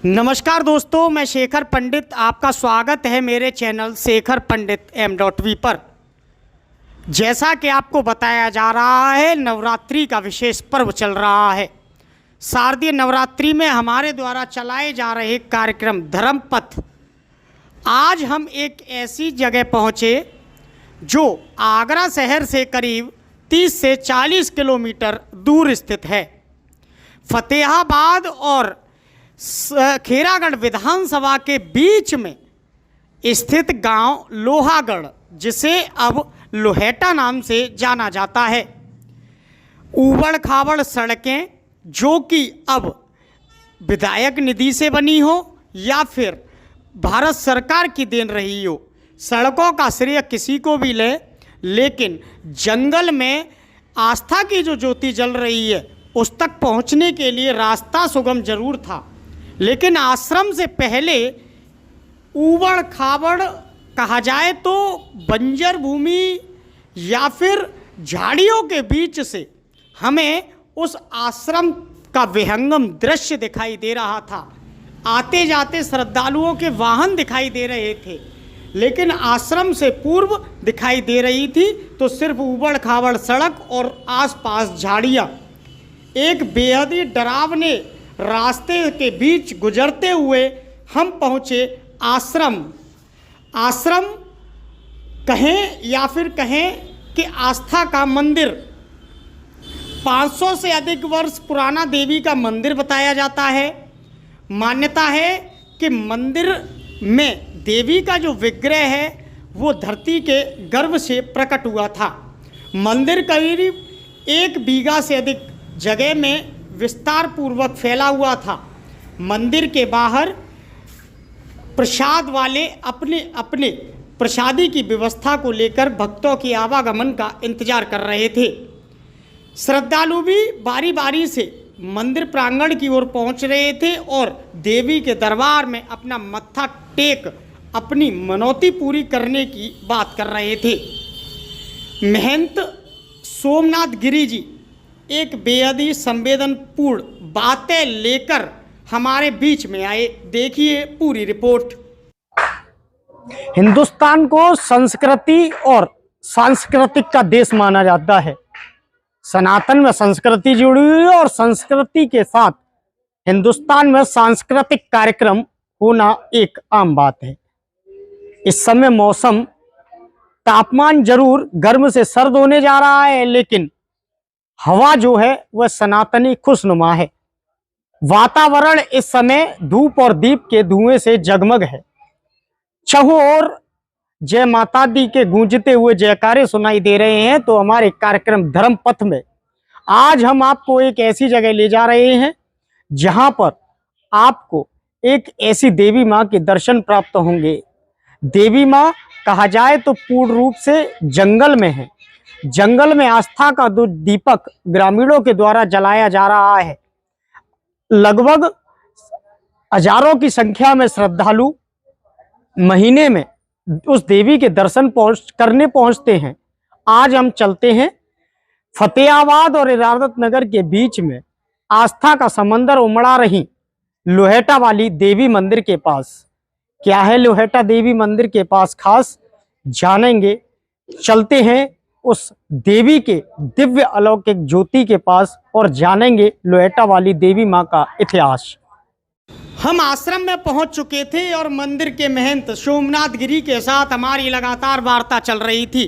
नमस्कार दोस्तों, मैं शेखर पंडित। आपका स्वागत है मेरे चैनल शेखर पंडित m.v पर। जैसा कि आपको बताया जा रहा है, नवरात्रि का विशेष पर्व चल रहा है। शारदीय नवरात्रि में हमारे द्वारा चलाए जा रहे कार्यक्रम धर्मपथ। आज हम एक ऐसी जगह पहुँचे जो आगरा शहर से करीब 30 से 40 किलोमीटर दूर स्थित है। फतेहाबाद और खेरागढ़ विधानसभा के बीच में स्थित गांव लोहागढ़, जिसे अब लोहेटा नाम से जाना जाता है। ऊबड़ खाबड़ सड़कें, जो कि अब विधायक निधि से बनी हो या फिर भारत सरकार की देन रही हो, सड़कों का श्रेय किसी को भी ले, लेकिन जंगल में आस्था की जो ज्योति जल रही है उस तक पहुंचने के लिए रास्ता सुगम जरूर था, लेकिन आश्रम से पहले ऊबड़ खाबड़ कहा जाए तो बंजर भूमि या फिर झाड़ियों के बीच से हमें उस आश्रम का विहंगम दृश्य दिखाई दे रहा था। आते जाते श्रद्धालुओं के वाहन दिखाई दे रहे थे, लेकिन आश्रम से पूर्व दिखाई दे रही थी तो सिर्फ ऊबड़ खाबड़ सड़क और आसपास झाड़ियाँ। एक बेहद ही डरावने रास्ते के बीच गुजरते हुए हम पहुँचे आश्रम कहें या फिर कहें कि आस्था का मंदिर। 500 से अधिक वर्ष पुराना देवी का मंदिर बताया जाता है। मान्यता है कि मंदिर में देवी का जो विग्रह है वो धरती के गर्भ से प्रकट हुआ था। मंदिर करीब 1 बीघा से अधिक जगह में विस्तार पूर्वक फैला हुआ था। मंदिर के बाहर प्रसाद वाले अपने अपने प्रसादी की व्यवस्था को लेकर भक्तों के आवागमन का इंतजार कर रहे थे। श्रद्धालु भी बारी बारी से मंदिर प्रांगण की ओर पहुंच रहे थे और देवी के दरबार में अपना मत्था टेक अपनी मनौती पूरी करने की बात कर रहे थे। महंत सोमनाथ गिरी जी एक बेहद ही संवेदनपूर्ण बातें लेकर हमारे बीच में आए। देखिए पूरी रिपोर्ट। हिंदुस्तान को संस्कृति और सांस्कृतिक का देश माना जाता है। सनातन में संस्कृति जुड़ी हुई है और संस्कृति के साथ हिंदुस्तान में सांस्कृतिक कार्यक्रम होना एक आम बात है। इस समय मौसम तापमान जरूर गर्म से सर्द होने जा रहा है, लेकिन हवा जो है वह सनातनी खुशनुमा है। वातावरण इस समय धूप और दीप के धुएं से जगमग है। चहुं ओर जय माता दी के गूंजते हुए जयकारे सुनाई दे रहे हैं। तो हमारे कार्यक्रम धर्मपथ में आज हम आपको एक ऐसी जगह ले जा रहे हैं जहां पर आपको एक ऐसी देवी मां के दर्शन प्राप्त होंगे। देवी मां कहा जाए तो पूर्ण रूप से जंगल में है। जंगल में आस्था का दीपक ग्रामीणों के द्वारा जलाया जा रहा है। लगभग हजारों की संख्या में श्रद्धालु महीने में उस देवी के दर्शन करने पहुंचते हैं। आज हम चलते हैं फतेहाबाद और इरादत नगर के बीच में आस्था का समंदर उमड़ा रही लोहेटा वाली देवी मंदिर के पास। क्या है लोहेटा देवी मंदिर के पास खास, जानेंगे। चलते हैं उस देवी के दिव्य अलौकिक ज्योति के पास और जानेंगे लोहेटा वाली देवी मां का इतिहास। हम आश्रम में पहुंच चुके थे और मंदिर के महंत सोमनाथ गिरी के साथ हमारी लगातार वार्ता चल रही थी।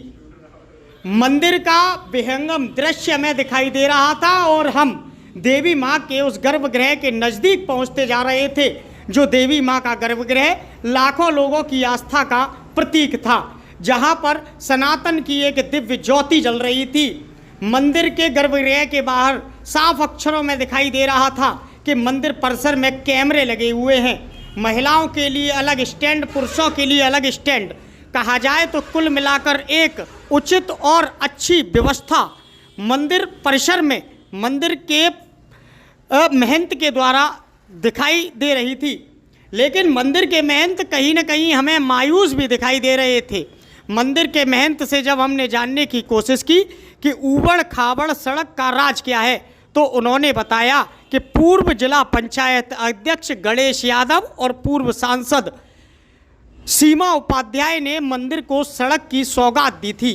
मंदिर का विहंगम दृश्य हमें दिखाई दे रहा था और हम देवी मां के उस गर्भगृह के नज़दीक पहुंचते जा रहे थे, जो देवी मां का गर्भगृह लाखों लोगों की आस्था का प्रतीक था, जहां पर सनातन की एक दिव्य ज्योति जल रही थी। मंदिर के गर्भगृह के बाहर साफ अक्षरों में दिखाई दे रहा था कि मंदिर परिसर में कैमरे लगे हुए हैं। महिलाओं के लिए अलग स्टैंड, पुरुषों के लिए अलग स्टैंड। कहा जाए तो कुल मिलाकर एक उचित और अच्छी व्यवस्था मंदिर परिसर में मंदिर के महंत के द्वारा दिखाई दे रही थी। लेकिन मंदिर के महंत कहीं न कहीं हमें मायूस भी दिखाई दे रहे थे। मंदिर के महंत से जब हमने जानने की कोशिश की कि ऊबड़ खाबड़ सड़क का राज क्या है, तो उन्होंने बताया कि पूर्व जिला पंचायत अध्यक्ष गणेश यादव और पूर्व सांसद सीमा उपाध्याय ने मंदिर को सड़क की सौगात दी थी।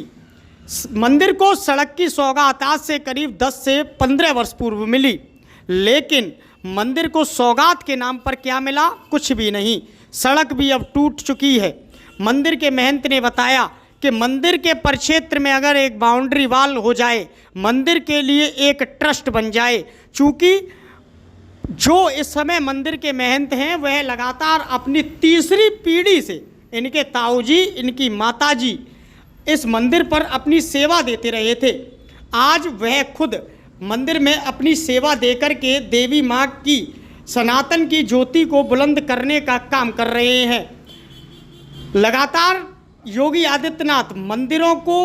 मंदिर को सड़क की सौगात आज से करीब 10 से 15 वर्ष पूर्व मिली, लेकिन मंदिर को सौगात के नाम पर क्या मिला? कुछ भी नहीं। सड़क भी अब टूट चुकी है। मंदिर के महंत ने बताया कि मंदिर के परिक्षेत्र में अगर एक बाउंड्री वाल हो जाए, मंदिर के लिए एक ट्रस्ट बन जाए। चूँकि जो इस समय मंदिर के महंत हैं वह लगातार अपनी तीसरी पीढ़ी से, इनके ताऊजी, इनकी माताजी इस मंदिर पर अपनी सेवा देते रहे थे। आज वह खुद मंदिर में अपनी सेवा देकर के देवी माँ की सनातन की ज्योति को बुलंद करने का काम कर रहे हैं। लगातार योगी आदित्यनाथ मंदिरों को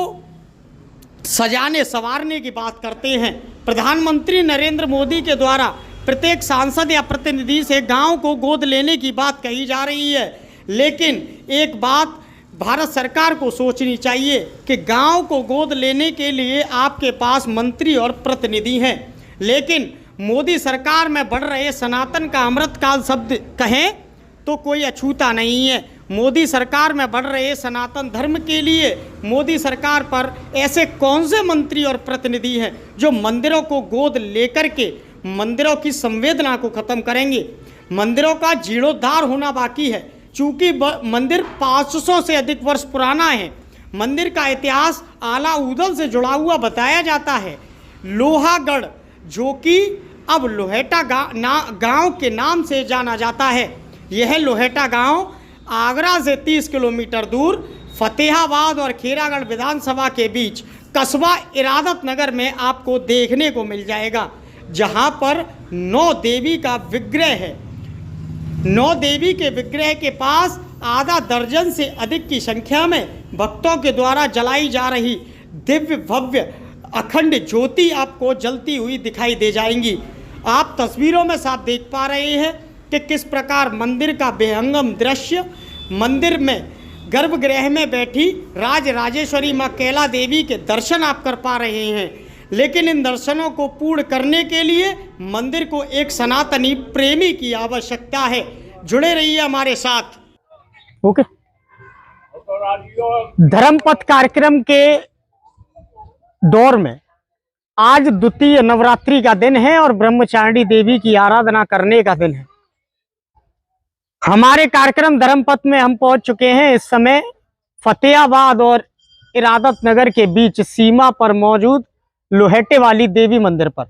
सजाने संवारने की बात करते हैं। प्रधानमंत्री नरेंद्र मोदी के द्वारा प्रत्येक सांसद या प्रतिनिधि से गांव को गोद लेने की बात कही जा रही है, लेकिन एक बात भारत सरकार को सोचनी चाहिए कि गांव को गोद लेने के लिए आपके पास मंत्री और प्रतिनिधि हैं, लेकिन मोदी सरकार में बढ़ रहे सनातन का अमृतकाल शब्द कहें तो कोई अछूता नहीं है। मोदी सरकार में बढ़ रहे सनातन धर्म के लिए मोदी सरकार पर ऐसे कौन से मंत्री और प्रतिनिधि हैं जो मंदिरों को गोद लेकर के मंदिरों की संवेदना को खत्म करेंगे? मंदिरों का जीर्णोद्धार होना बाकी है। चूँकि मंदिर 500 से अधिक वर्ष पुराना है। मंदिर का इतिहास आला ऊदल से जुड़ा हुआ बताया जाता है। लोहागढ़, जो कि अब लोहेटा गांव के नाम से जाना जाता है, यह लोहेटा गांव आगरा से 30 किलोमीटर दूर फतेहाबाद और खेरागढ़ विधानसभा के बीच कस्बा इरादत नगर में आपको देखने को मिल जाएगा, जहां पर 9 देवी का विग्रह है। 9 देवी के विग्रह के पास आधा दर्जन से अधिक की संख्या में भक्तों के द्वारा जलाई जा रही दिव्य भव्य अखंड ज्योति आपको जलती हुई दिखाई दे जाएंगी। आप तस्वीरों में साफ देख पा रहे हैं कि किस प्रकार मंदिर का बेहंगम दृश्य। मंदिर में गर्भगृह में बैठी राज राजेश्वरी माँ कैला देवी के दर्शन आप कर पा रहे हैं, लेकिन इन दर्शनों को पूर्ण करने के लिए मंदिर को एक सनातनी प्रेमी की आवश्यकता है। जुड़े रहिए हमारे साथ। ओके। धर्मपथ कार्यक्रम के दौर में आज द्वितीय नवरात्रि का दिन है और ब्रह्मचारिणी देवी की आराधना करने का दिन है। हमारे कार्यक्रम धर्मपथ में हम पहुंच चुके हैं। इस समय फतेहाबाद और इरादत नगर के बीच सीमा पर मौजूद लोहेटे वाली देवी मंदिर पर,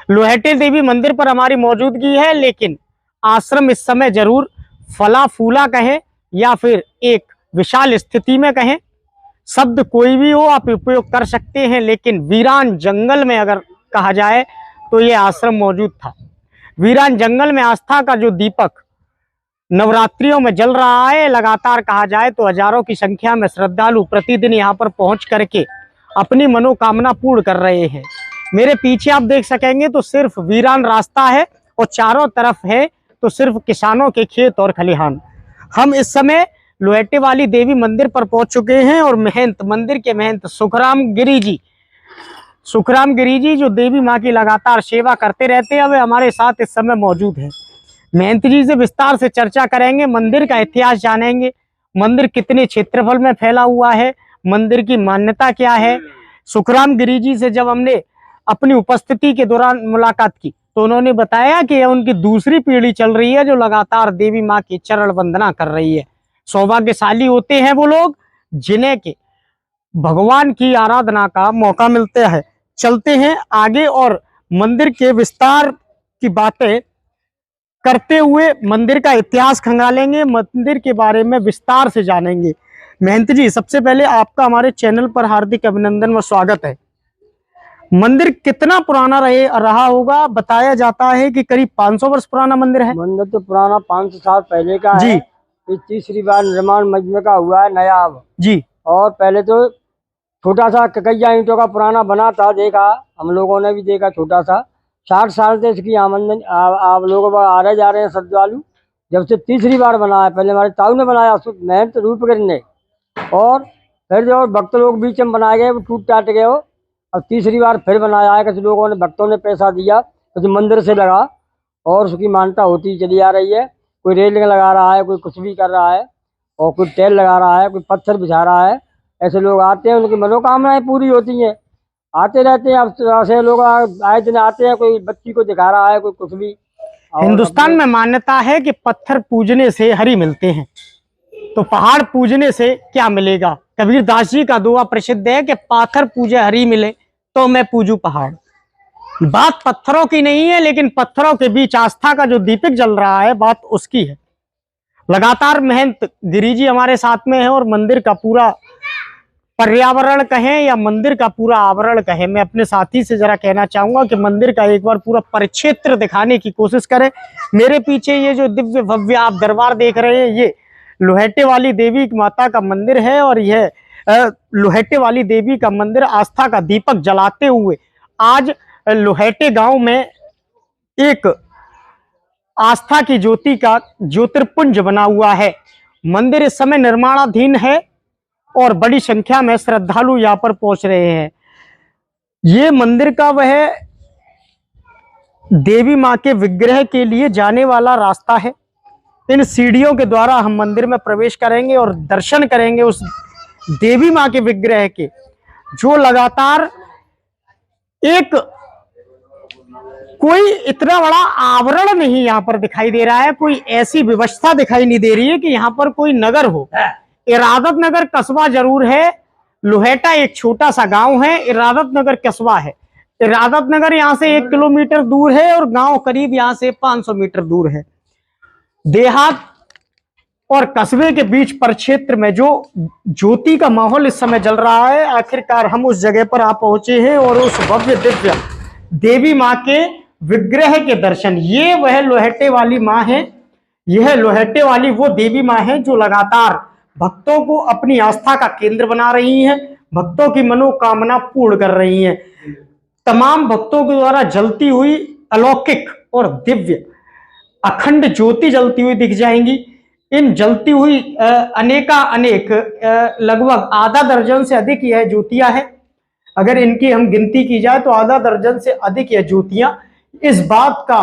लोहेटे देवी मंदिर पर हमारी मौजूदगी है, लेकिन आश्रम इस समय जरूर फला फूला कहें या फिर एक विशाल स्थिति में कहें, शब्द कोई भी हो आप उपयोग कर सकते हैं, लेकिन वीरान जंगल में अगर कहा जाए तो ये आश्रम मौजूद था। वीरान जंगल में आस्था का जो दीपक नवरात्रियों में जल रहा है, लगातार कहा जाए तो हजारों की संख्या में श्रद्धालु प्रतिदिन यहाँ पर पहुंच करके अपनी मनोकामना पूर्ण कर रहे हैं। मेरे पीछे आप देख सकेंगे तो सिर्फ वीरान रास्ता है और चारों तरफ है तो सिर्फ किसानों के खेत और खलिहान। हम इस समय लोहेटे वाली देवी मंदिर पर पहुंच चुके हैं और महंत, मंदिर के महंत सुखराम गिरी जी जो देवी माँ की लगातार सेवा करते रहते हैं, वे हमारे साथ इस समय मौजूद हैं। महंत जी से विस्तार से चर्चा करेंगे, मंदिर का इतिहास जानेंगे, मंदिर कितने क्षेत्रफल में फैला हुआ है, मंदिर की मान्यता क्या है। सुखराम गिरी जी से जब हमने अपनी उपस्थिति के दौरान मुलाकात की तो उन्होंने बताया कि यह उनकी दूसरी पीढ़ी चल रही है जो लगातार देवी माँ की चरण वंदना कर रही है। सौभाग्यशाली होते हैं वो लोग जिन्हें के भगवान की आराधना का मौका मिलता है। चलते हैं आगे और मंदिर के विस्तार की बातें करते हुए मंदिर का इतिहास खंगालेंगे, मंदिर के बारे में विस्तार से जानेंगे। महंत जी, सबसे पहले आपका हमारे चैनल पर हार्दिक अभिनंदन व स्वागत है। मंदिर कितना पुराना रहा होगा? बताया जाता है कि करीब 500 वर्ष पुराना मंदिर है। मंदिर तो पुराना 500 साल पहले का जी। है। ये तीसरी बार निर्माण मजमे का हुआ है नया अब जी। और पहले तो छोटा सा ककैया ईंटों का पुराना बना था, देखा हम लोगों ने भी देखा, छोटा सा। 60 साल से इसकी आमदनी आप लोग आ रहे जा रहे हैं श्रद्धालु। जब से तीसरी बार बना है, पहले हमारे ताऊ ने बनाया महंत रूपगिर ने, और फिर जो भक्त लोग बीच में बनाए गए वो टूट टाट गए हो। अब तीसरी बार फिर बनाया है, कुछ लोगों ने भक्तों ने पैसा दिया कुछ मंदिर से लगा और उसकी मान्यता होती चली आ रही है। कोई रेलिंग लगा रहा है, कोई कुछ भी कर रहा है, और कोई टेल लगा रहा है, कोई पत्थर बिछा रहा है। ऐसे लोग आते हैं, उनकी मनोकामनाएं पूरी होती हैं। आते रहते हैं, अब ऐसे लोग आए दिन आते हैं, कोई बच्ची को दिखा रहा है, कोई कुछ भी। और हिंदुस्तान में मान्यता है कि पत्थर पूजने से हरि मिलते हैं, तो पहाड़ पूजने से क्या मिलेगा? कबीर दास जी का दुआ प्रसिद्ध है कि पाथर पूजे हरि मिले तो मैं पूजू पहाड़। बात पत्थरों की नहीं है, लेकिन पत्थरों के बीच आस्था का जो दीपक जल रहा है, बात उसकी है। लगातार महंत गिरी जी हमारे साथ में है, और मंदिर का पूरा पर्यावरण कहें या मंदिर का पूरा आवरण कहें, मैं अपने साथी से जरा कहना चाहूंगा कि मंदिर का एक बार पूरा परिक्षेत्र दिखाने की कोशिश करें। मेरे पीछे ये जो दिव्य भव्य आप दरबार देख रहे हैं, ये लोहेटे वाली देवी माता का मंदिर है, और यह लोहेटे वाली देवी का मंदिर आस्था का दीपक जलाते हुए आज लोहेटे गांव में एक आस्था की ज्योति का ज्योतिर्पुंज बना हुआ है। मंदिर इस समय निर्माणाधीन है और बड़ी संख्या में श्रद्धालु यहाँ पर पहुंच रहे हैं। ये मंदिर का वह देवी मां के विग्रह के लिए जाने वाला रास्ता है। इन सीढ़ियों के द्वारा हम मंदिर में प्रवेश करेंगे और दर्शन करेंगे उस देवी मां के विग्रह के, जो लगातार एक कोई इतना बड़ा आवरण नहीं यहाँ पर दिखाई दे रहा है, कोई ऐसी व्यवस्था दिखाई नहीं दे रही है कि यहाँ पर कोई नगर हो। इरादत नगर कस्बा जरूर है, लोहेटा एक छोटा सा गांव है, इरादत नगर कस्बा है। इरादत नगर यहाँ से 1 किलोमीटर दूर है और गांव करीब यहाँ से 500 मीटर दूर है। देहात और कस्बे के बीच परिक्षेत्र में जो ज्योति का माहौल इस समय जल रहा है, आखिरकार हम उस जगह पर आ पहुंचे हैं और उस भव्य दिव्य देवी मां के विग्रह के दर्शन, ये वह लोहेटे वाली मां है, यह लोहेटे वाली वो देवी मां है जो लगातार भक्तों को अपनी आस्था का केंद्र बना रही हैं, भक्तों की मनोकामना पूर्ण कर रही हैं। तमाम भक्तों के द्वारा जलती हुई अलौकिक और दिव्य अखंड ज्योति जलती हुई दिख जाएंगी। इन जलती हुई अनेक लगभग आधा दर्जन से अधिक यह ज्योतियां हैं। अगर इनकी हम गिनती की जाए तो आधा दर्जन से अधिक यह ज्योतियां इस बात का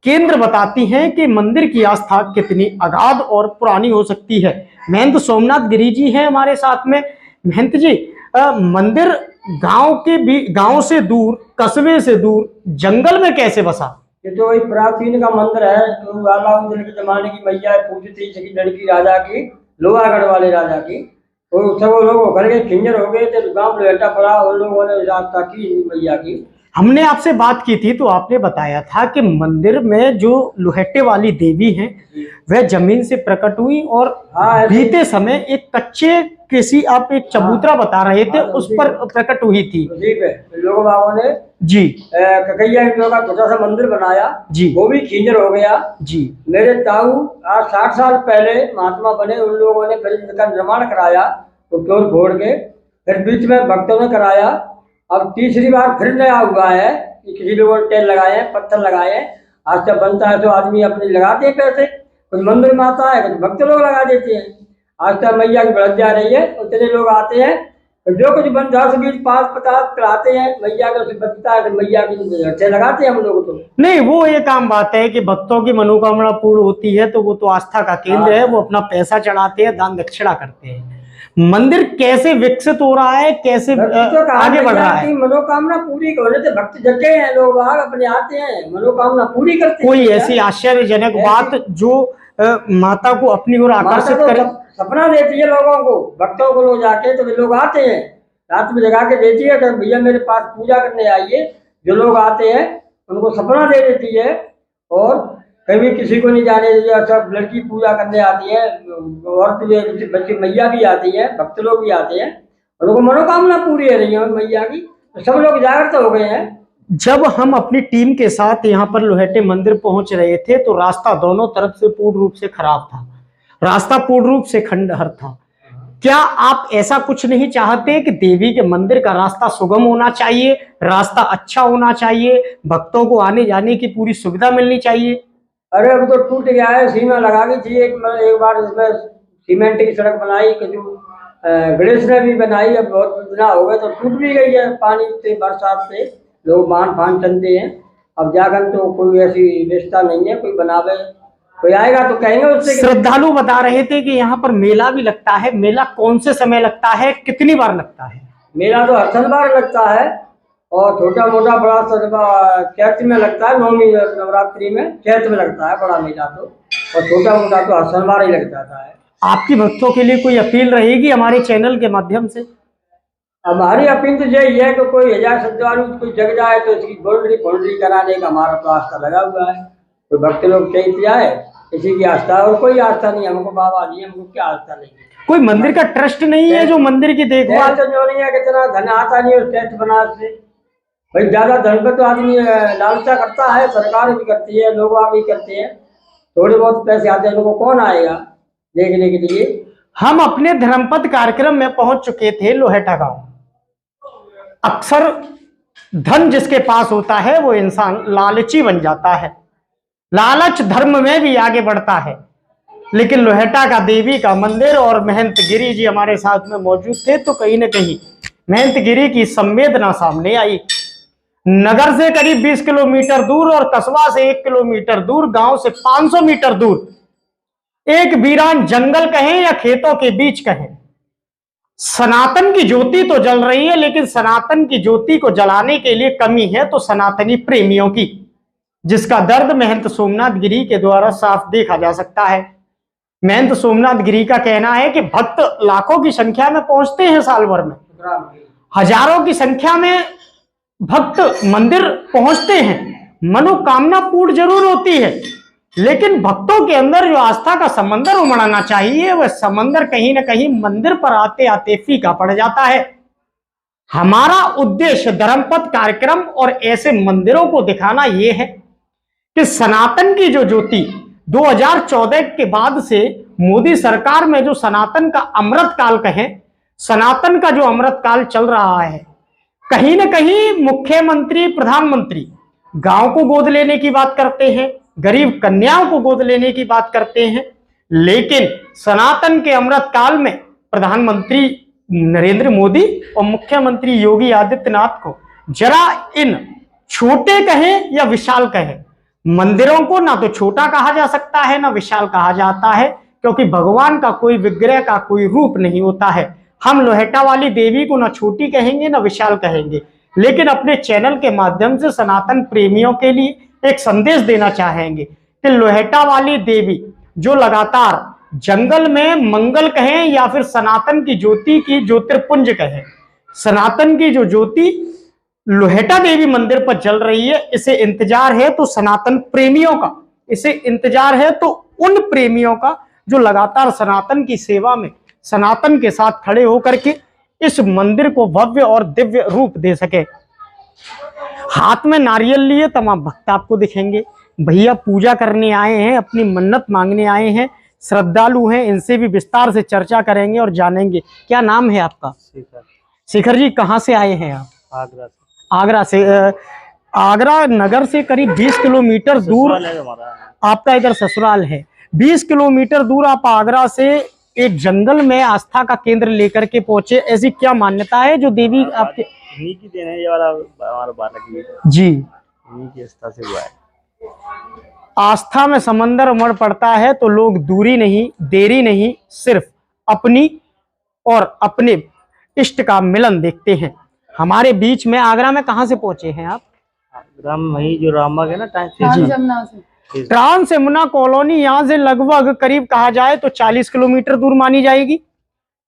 केंद्र बताती हैं कि मंदिर की आस्था कितनी अगाध और पुरानी हो सकती है। महंत सोमनाथ गिरी जी हैं हमारे साथ में। महंत जी, मंदिर गांव से दूर, कस्बे से दूर, जंगल में कैसे बसा? ये तो वही प्राचीन का मंदिर है, तो अलाउद्दीन के जमाने की मैया पूजती थी, लड़की राजा की, लोहागढ़ वाले राजा की। तो सब लोग घर के खिंजर हो गए थे, तो गांव लोहेटा पड़ा, उन लोगों ने आस्था की मैया की। हमने आपसे बात की थी तो आपने बताया था कि मंदिर में जो लोहेटे वाली देवी हैं वह जमीन से प्रकट हुई, और बीते समय एक कच्चे किसी आप एक चबूतरा बता रहे थे, उस पर प्रकट हुई थी। लोग बागों ने जी ककैया ईंटों का छोटा सा मंदिर बनाया जी, वो भी खिंजर हो गया जी। मेरे ताऊ आज 60 साल पहले महात्मा बने, उन लोगों ने फिर इनका निर्माण कराया, तो तोड़ फोड़ के फिर बीच में भक्तों ने कराया। अब तीसरी बार फिर नया हुआ है कि किसी लोगों ने तेल लगाए हैं, पत्थर लगाए हैं। आज जब बनता है तो आदमी अपने लगाते हैं पैसे, कुछ मंदिर में आता है, कुछ भक्त लोग लगा देते हैं। आज तक मैया की बढ़त जा रही है, उतने लोग आते हैं, जो कुछ बन 10, 20, 5, 50 कराते हैं मैया का, बचता है तो मैया की अच्छे लगाते हैं हम लोग। तो नहीं, वो एक आम बात है कि भक्तों की मनोकामना पूर्ण होती है तो वो तो आस्था का केंद्र है, वो अपना पैसा चढ़ाते हैं, दान दक्षिणा करते हैं। मंदिर कैसे विकसित हो रहा है, कैसे आगे बढ़ रहा है? मनोकामना पूरी होने से भक्त जगे हैं, लोग अपने आते हैं, मनोकामना पूरी करते हैं। कोई ऐसी आश्चर्यजनक बात जो माता को अपनी ओर आकर्षित करे? सपना देती है लोगों को, भक्तों को लोग जाके तो वे लोग आते हैं, रात में जगा के देती है कि भैया मेरे पास पूजा करने आइए। जो लोग आते हैं उनको सपना दे देती है, और कभी किसी को नहीं जाने दीजिए। सब लड़की पूजा करने आती है, औरत बच्चे मैया भी आती है, भक्त लोग भी आते हैं, उनको मनोकामना पूरी हो रही है मैया की, तो सब लोग जागृत हो गए हैं। जब हम अपनी टीम के साथ यहाँ पर लोहेटे मंदिर पहुंच रहे थे तो रास्ता दोनों तरफ से पूर्ण रूप से खराब था, रास्ता पूर्ण रूप से खंडहर था। क्या आप ऐसा कुछ नहीं चाहते कि देवी के मंदिर का रास्ता सुगम होना चाहिए, रास्ता अच्छा होना चाहिए, भक्तों को आने जाने की पूरी सुविधा मिलनी चाहिए? अरे अब तो टूट गया है, सीमा लगा दी थी एक बार, इसमें सीमेंट की सड़क बनाई, गणेश ने भी बनाई, अब बहुत दिना हो गए तो टूट भी गई है। पानी से, बरसात से लोग बांध फान चलते हैं, अब जाकर तो कोई ऐसी व्यवस्था नहीं है, कोई बनावे, कोई आएगा तो कहेंगे उससे। श्रद्धालु बता रहे थे कि यहाँ पर मेला भी लगता है। मेला कौन से समय लगता है, कितनी बार लगता है? मेला तो हर शनिवार लगता है और छोटा मोटा बड़ा चैत में लगता है, नवमी नवरात्रि में चैत में लगता है बड़ा मेला तो, और छोटा मोटा तो हर शनिवार ही लग जाता है। आपकी भक्तों के लिए कोई अपील रहेगी हमारे चैनल के माध्यम से? हमारी अपील तो यही है कि कोई 1000 श्रद्धालु कोई जग जाए तो इसकी बाउंड्री कराने का हमारा तो आस्था लगा हुआ है। कोई भक्त लोग कहीं जाए, किसी की आस्था और कोई आस्था नहीं हमको, बाबा जी हमको क्या आस्था नहीं। कोई मंदिर का ट्रस्ट नहीं है जो मंदिर की देखभाल? तो जो नहीं है, कितना धन आता नहीं है ट्रस्ट बना से। भाई ज्यादा धन पे तो आदमी लालसा करता है, सरकार भी करती है, लोग भी करते हैं, थोड़े बहुत पैसे आते हैं, लोगों कौन आएगा देखने के लिए। हम अपने धर्मपद कार्यक्रम में पहुंच चुके थे लोहेटा गांव। अक्सर धन जिसके पास होता है वो इंसान लालची बन जाता है, लालच धर्म में भी आगे बढ़ता है। लेकिन लोहेटा का देवी का मंदिर और महंत गिरी जी हमारे साथ में मौजूद थे, तो कहीं न कहीं महंत गिरी की संवेदना सामने आई। नगर से करीब 20 किलोमीटर दूर और कस्बा से 1 किलोमीटर दूर, गांव से 500 मीटर दूर एक वीरान जंगल कहें या खेतों के बीच कहें, सनातन की ज्योति तो जल रही है। लेकिन सनातन की ज्योति को जलाने के लिए कमी है तो सनातनी प्रेमियों की, जिसका दर्द महंत सोमनाथ गिरी के द्वारा साफ देखा जा सकता है। महंत सोमनाथ गिरी का कहना है कि भक्त लाखों की संख्या में पहुंचते हैं, साल भर में हजारों की संख्या में भक्त मंदिर पहुंचते हैं। मनोकामना पूर्ण जरूर होती है, लेकिन भक्तों के अंदर जो आस्था का समंदर उमड़ना चाहिए वह समंदर कहीं ना कहीं मंदिर पर आते आते फीका पड़ जाता है। हमारा उद्देश्य धर्मपद कार्यक्रम और ऐसे मंदिरों को दिखाना यह है कि सनातन की जो ज्योति 2014 के बाद से मोदी सरकार में जो सनातन का अमृत काल कहे, सनातन का जो अमृत काल चल रहा है, कहीं ना कहीं मुख्यमंत्री प्रधानमंत्री गांव को गोद लेने की बात करते हैं, गरीब कन्याओं को गोद लेने की बात करते हैं, लेकिन सनातन के अमृत काल में प्रधानमंत्री नरेंद्र मोदी और मुख्यमंत्री योगी आदित्यनाथ को जरा इन छोटे कहें या विशाल कहें, मंदिरों को ना तो छोटा कहा जा सकता है ना विशाल कहा जाता है, क्योंकि भगवान का कोई विग्रह का कोई रूप नहीं होता है। हम लोहेटा वाली देवी को ना छोटी कहेंगे ना विशाल कहेंगे, लेकिन अपने चैनल के माध्यम से सनातन प्रेमियों के लिए एक संदेश देना चाहेंगे कि लोहेटा वाली देवी जो लगातार जंगल में मंगल कहें या फिर सनातन की ज्योति की ज्योतिर्पुंज कहें, सनातन की जो ज्योति लोहेटा देवी मंदिर पर जल रही है, इसे इंतजार है तो सनातन प्रेमियों का, इसे इंतजार है तो उन प्रेमियों का जो लगातार सनातन की सेवा में सनातन के साथ खड़े होकर के इस मंदिर को भव्य और दिव्य रूप दे सके। हाथ में नारियल लिए तमाम भक्त आपको दिखेंगे। भैया पूजा करने आए हैं, अपनी मन्नत मांगने आए हैं, श्रद्धालु हैं, इनसे भी विस्तार से चर्चा करेंगे और जानेंगे। क्या नाम है आपका? शेखर। शेखर जी, कहाँ से आए हैं आप? आगरा से। आगरा से। आगरा नगर से करीब 20 किलोमीटर दूर आपका इधर ससुराल है। 20 किलोमीटर दूर आप आगरा से एक जंगल में आस्था का केंद्र लेकर के पहुंचे। ऐसी क्या मान्यता है जो देवी आपके? इन्हीं की देन है, ये वाला हमारा बालक जी, इन्हीं की आस्था से हुआ है। आस्था में समंदर उमड़ पड़ता है तो लोग दूरी नहीं, देरी नहीं, सिर्फ अपनी और अपने इष्ट का मिलन देखते हैं। हमारे बीच में आगरा में कहाँ से पहुंचे हैं आप? आगरा में वही जो रामबाग है ना, ट्रांस यमुना कॉलोनी, यहाँ से लगभग करीब कहा जाए तो 40 किलोमीटर दूर मानी जाएगी।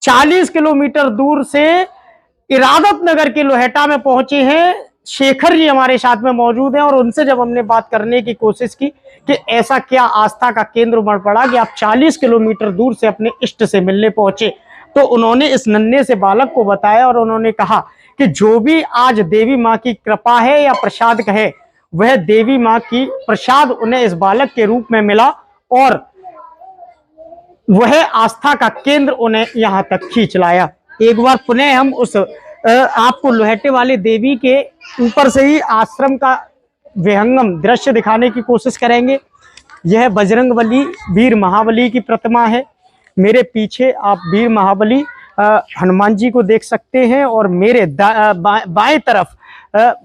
40 किलोमीटर दूर से इरादत नगर के लोहेटा में पहुंचे हैं। शेखर जी हमारे साथ में मौजूद हैं और उनसे जब हमने बात करने की कोशिश की कि ऐसा क्या आस्था का केंद्र उमड़ पड़ा कि आप 40 किलोमीटर दूर से अपने इष्ट से मिलने पहुंचे, तो उन्होंने इस नन्हे से बालक को बताया और उन्होंने कहा कि जो भी आज देवी माँ की कृपा है या प्रसाद कहे, वह देवी माँ की प्रसाद उन्हें इस बालक के रूप में मिला और वह आस्था का केंद्र उन्हें यहाँ तक खींच लाया। एक बार पुनः हम उस आपको लोहेटे वाले देवी के ऊपर से ही आश्रम का विहंगम दृश्य दिखाने की कोशिश करेंगे। यह बजरंगबली वीर महाबली की प्रतिमा है। मेरे पीछे आप वीर महाबली हनुमान जी को देख सकते हैं और मेरे बाएं तरफ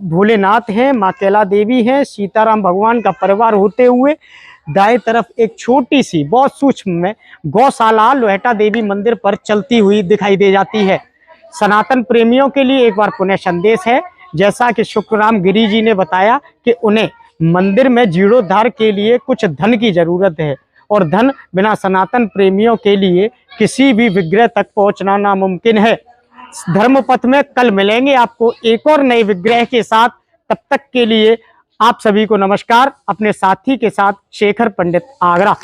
भोलेनाथ हैं, माँ कैला देवी हैं, सीताराम भगवान का परिवार होते हुए दाएं तरफ एक छोटी सी बहुत सूक्ष्म में गौशाला लोहेटा देवी मंदिर पर चलती हुई दिखाई दे जाती है। सनातन प्रेमियों के लिए एक बार पुनः संदेश है, जैसा कि शुक्रराम गिरी जी ने बताया कि उन्हें मंदिर में जीर्णोद्धार के लिए कुछ धन की जरूरत है और धन बिना सनातन प्रेमियों के लिए किसी भी विग्रह तक पहुंचना नामुमकिन है। धर्मपथ में कल मिलेंगे आपको एक और नए विग्रह के साथ। तब तक के लिए आप सभी को नमस्कार। अपने साथी के साथ शेखर पंडित, आगरा।